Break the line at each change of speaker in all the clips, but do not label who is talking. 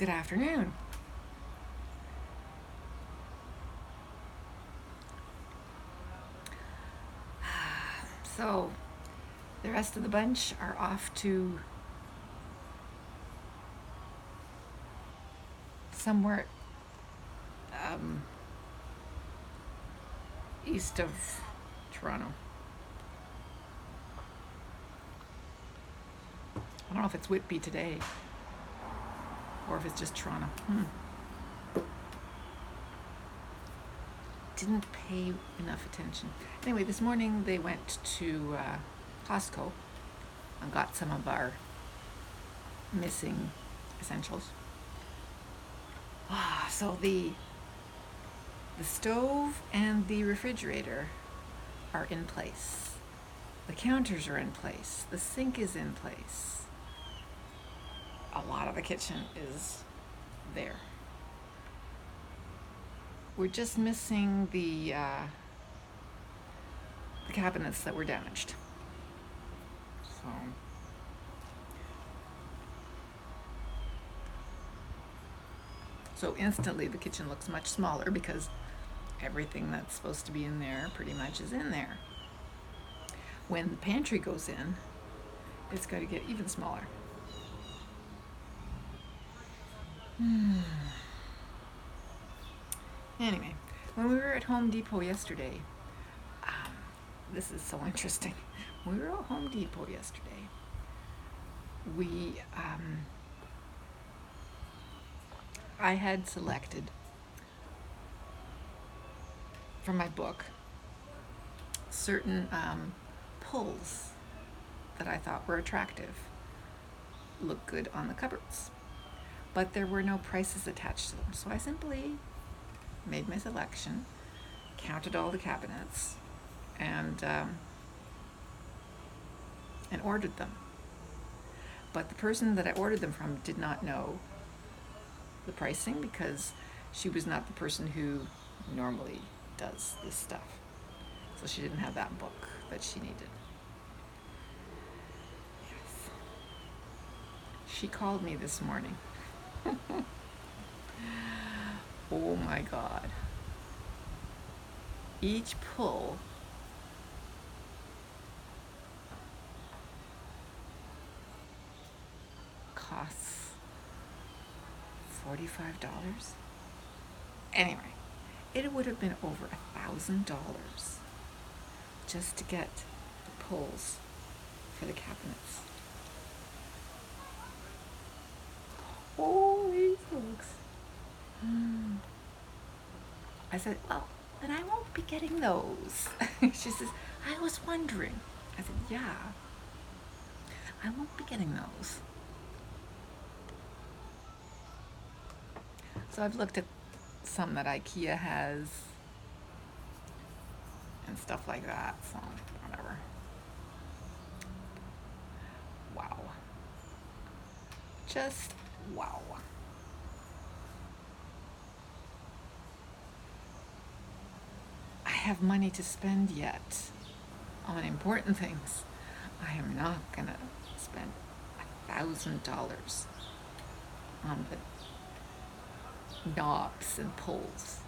Good afternoon. So, the rest of the bunch are off to somewhere um, east of Toronto. I don't know if it's Whitby today or if it's just Toronto. Didn't pay enough attention. Anyway, this morning they went to Costco and got some of our missing essentials. So the stove and the refrigerator are in place. The counters are in place. The sink is in place. A lot of the kitchen is there. We're just missing the cabinets that were damaged. So instantly the kitchen looks much smaller because everything that's supposed to be in there pretty much is in there. When the pantry goes in, it's got to get even smaller. Anyway, when we were at Home Depot yesterday, this is so interesting. When we were at Home Depot yesterday, I had selected from my book certain pulls that I thought were attractive, look good on the cupboards, but there were no prices attached to them. So I simply made my selection, counted all the cabinets, and ordered them. But the person that I ordered them from did not know the pricing because she was not the person who normally does this stuff. So she didn't have that book that she needed. Yes. She called me this morning. Oh my God. Each pull costs $45. Anyway, it would have been over $1,000 just to get the pulls for the cabinets. Holy smokes. I said, well, then I won't be getting those. She says, I was wondering. I said, yeah, I won't be getting those. So I've looked at some that IKEA has and stuff like that, so whatever. Wow. Just wow. I have money to spend yet on important things. I am not gonna spend $1,000 on the knobs and pulls.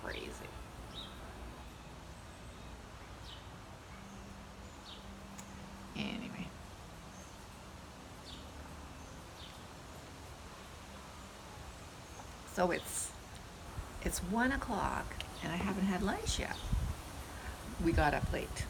Crazy. Anyway. So it's 1 o'clock and I haven't had lunch yet. We got up late.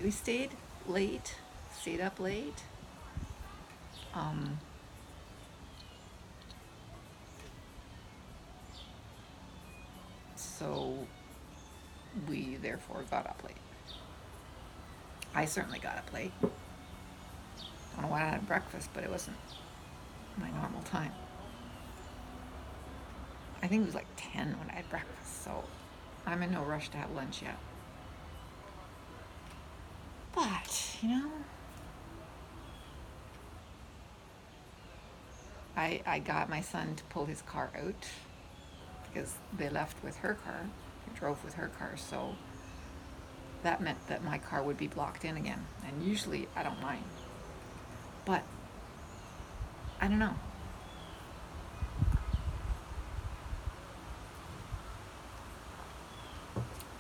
We stayed late, stayed up late. So we therefore got up late. I certainly got up late. I don't know why I had breakfast, but it wasn't my normal time. I think it was like 10 when I had breakfast, so I'm in no rush to have lunch yet. But, I got my son to pull his car out because they left with her car. He drove with her car, so that meant that my car would be blocked in again. And usually I don't mind. But I don't know.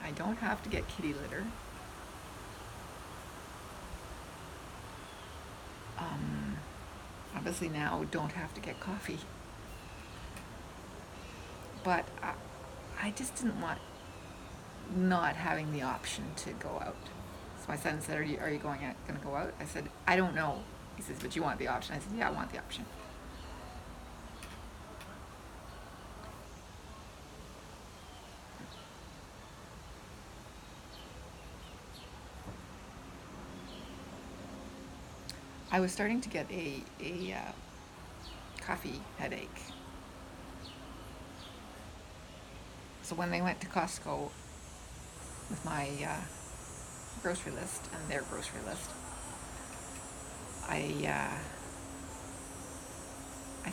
I don't have to get kitty litter. Um, Obviously now don't have to get coffee. But I just didn't want not having the option to go out. So my son said, are you going to go out? I said, I don't know. He says, but you want the option. I said, yeah, I want the option. I was starting to get a coffee headache. So when they went to Costco with my grocery list and their grocery list, I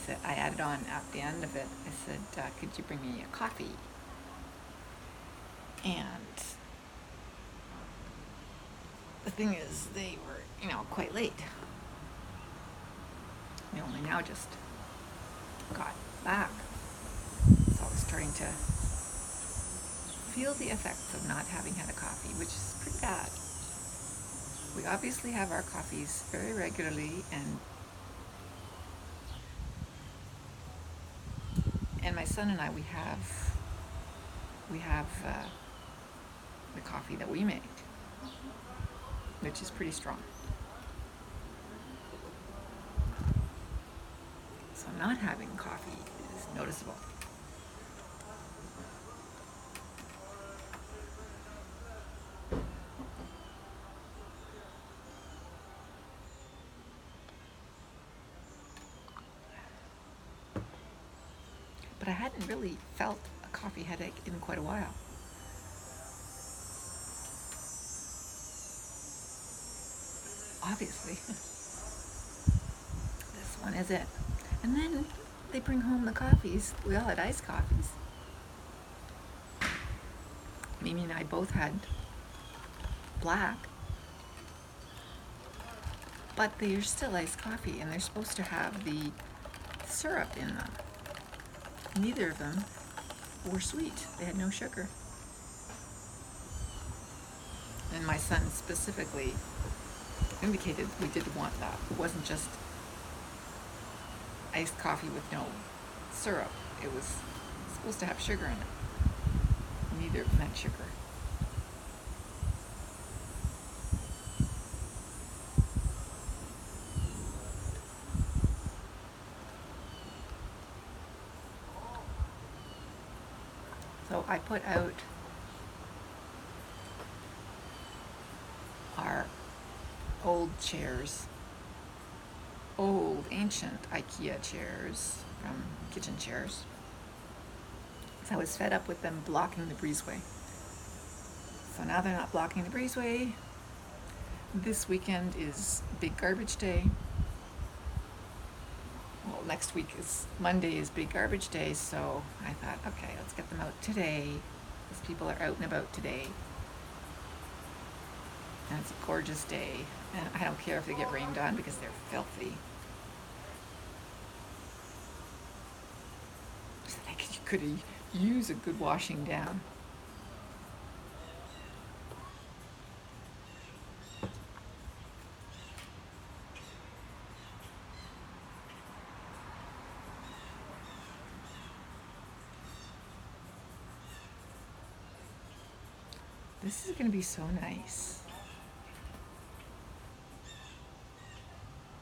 said, I added on at the end of it, I said, could you bring me a coffee? And the thing is, they were, quite late. We only now just got back. So I was starting to feel the effects of not having had a coffee, which is pretty bad. We obviously have our coffees very regularly, and my son and I, we have the coffee that we make, which is pretty strong. So not having coffee is noticeable. But I hadn't really felt a coffee headache in quite a while. Obviously, this one is it. And then they bring home the coffees. We all had iced coffees. Mimi and I both had black, but they are still iced coffee, and they're supposed to have the syrup in them. Neither of them were sweet. They had no sugar. And my son specifically indicated we did want that. It wasn't just iced coffee with no syrup. It was supposed to have sugar in it. Neither of them had sugar. So I put out our old chairs, old ancient IKEA chairs from kitchen chairs. So I was fed up with them blocking the breezeway. So now they're not blocking the breezeway. This weekend is big garbage day. Well, next week is Monday is big garbage day, so I thought, okay, let's get them out today, because people are out and about today. And it's a gorgeous day, and I don't care if they get rained on because they're filthy. So I could use a good washing down. This is going to be so nice.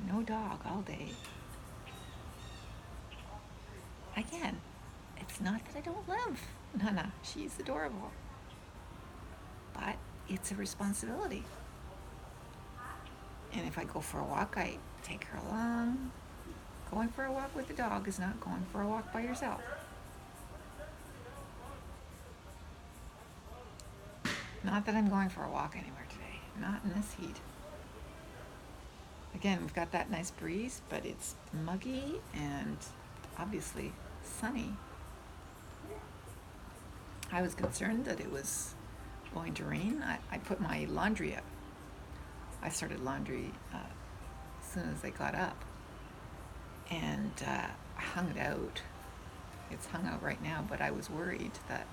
No dog all day. Again, it's not that I don't love Nana. She's adorable. But it's a responsibility. And if I go for a walk, I take her along. Going for a walk with the dog is not going for a walk by yourself. Not that I'm going for a walk anywhere today. Not in this heat. Again, we've got that nice breeze, but it's muggy and obviously sunny. I was concerned that it was going to rain. I put my laundry up. I started laundry as soon as they got up. and I hung it out. It's hung out right now, but I was worried that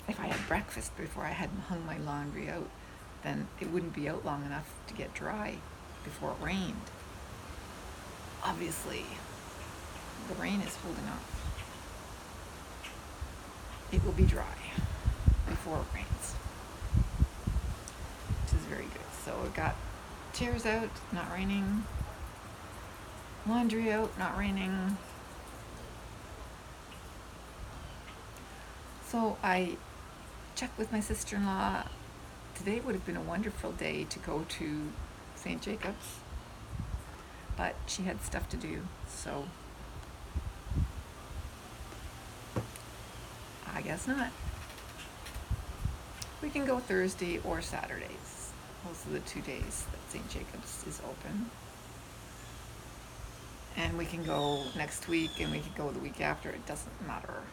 if I had breakfast before I had hung my laundry out, then it wouldn't be out long enough to get dry before it rained. Obviously, the rain is holding off. It will be dry before it rains, which is very good. So it got chairs out, not raining. Laundry out, not raining. So I checked with my sister-in-law. Today would have been a wonderful day to go to St. Jacob's, but she had stuff to do, so I guess not. We can go Thursday or Saturdays. Those are the 2 days that St. Jacob's is open. And we can go next week and we can go the week after. It doesn't matter.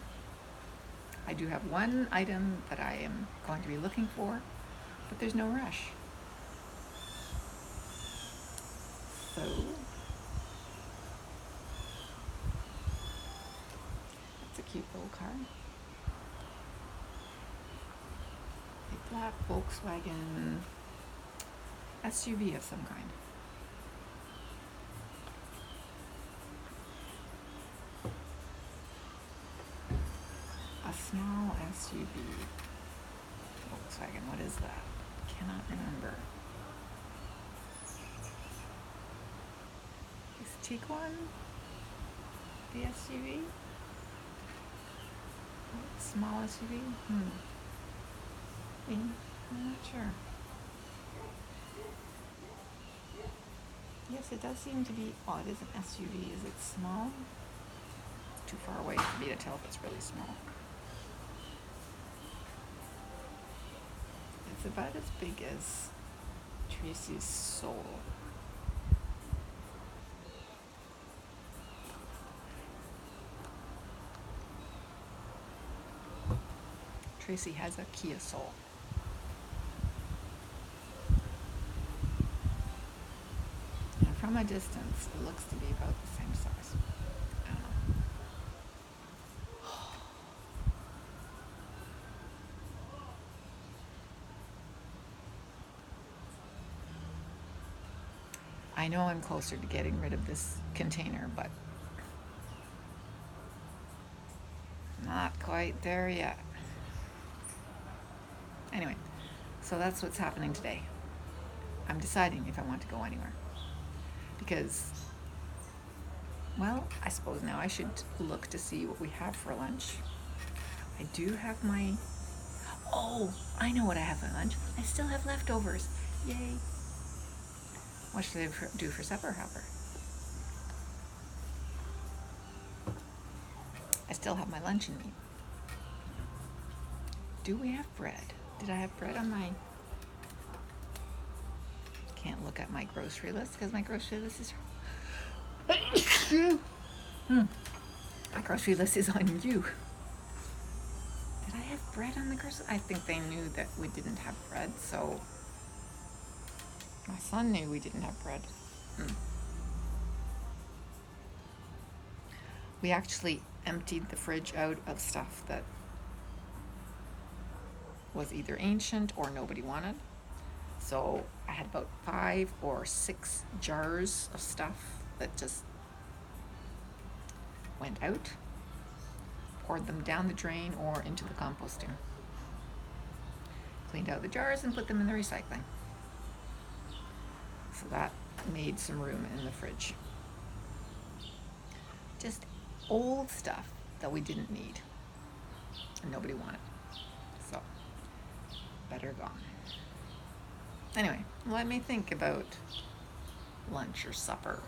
I do have one item that I am going to be looking for, but there's no rush. So that's a cute little car. A black Volkswagen SUV of some kind. A small SUV. Volkswagen, what is that? Cannot remember. Is Tiguan the SUV? Small SUV? I'm not sure. Yes, it does seem to be, it is an SUV. Is it small? It's too far away for me to tell if it's really small. It's about as big as Tracy's soul. Tracy has a Kia Soul. And from a distance, it looks to be about the same size. I don't know. I know I'm closer to getting rid of this container, but not quite there yet. Anyway, so that's what's happening today. I'm deciding if I want to go anywhere. Because, well, I suppose now I should look to see what we have for lunch. I do have I know what I have for lunch. I still have leftovers. Yay. What should I do for supper, Hopper? I still have my luncheon meat. Do we have bread? Did I have bread on my... Can't look at my grocery list because my grocery list is... My grocery list is on you. Did I have bread on the grocery? I think they knew that we didn't have bread, so... My son knew we didn't have bread. We actually emptied the fridge out of stuff that was either ancient or nobody wanted. So I had about 5 or 6 jars of stuff that just went out, poured them down the drain or into the composting. Cleaned out the jars and put them in the recycling. So that made some room in the fridge. Just old stuff that we didn't need and nobody wanted. So, better gone. Anyway, let me think about lunch or supper.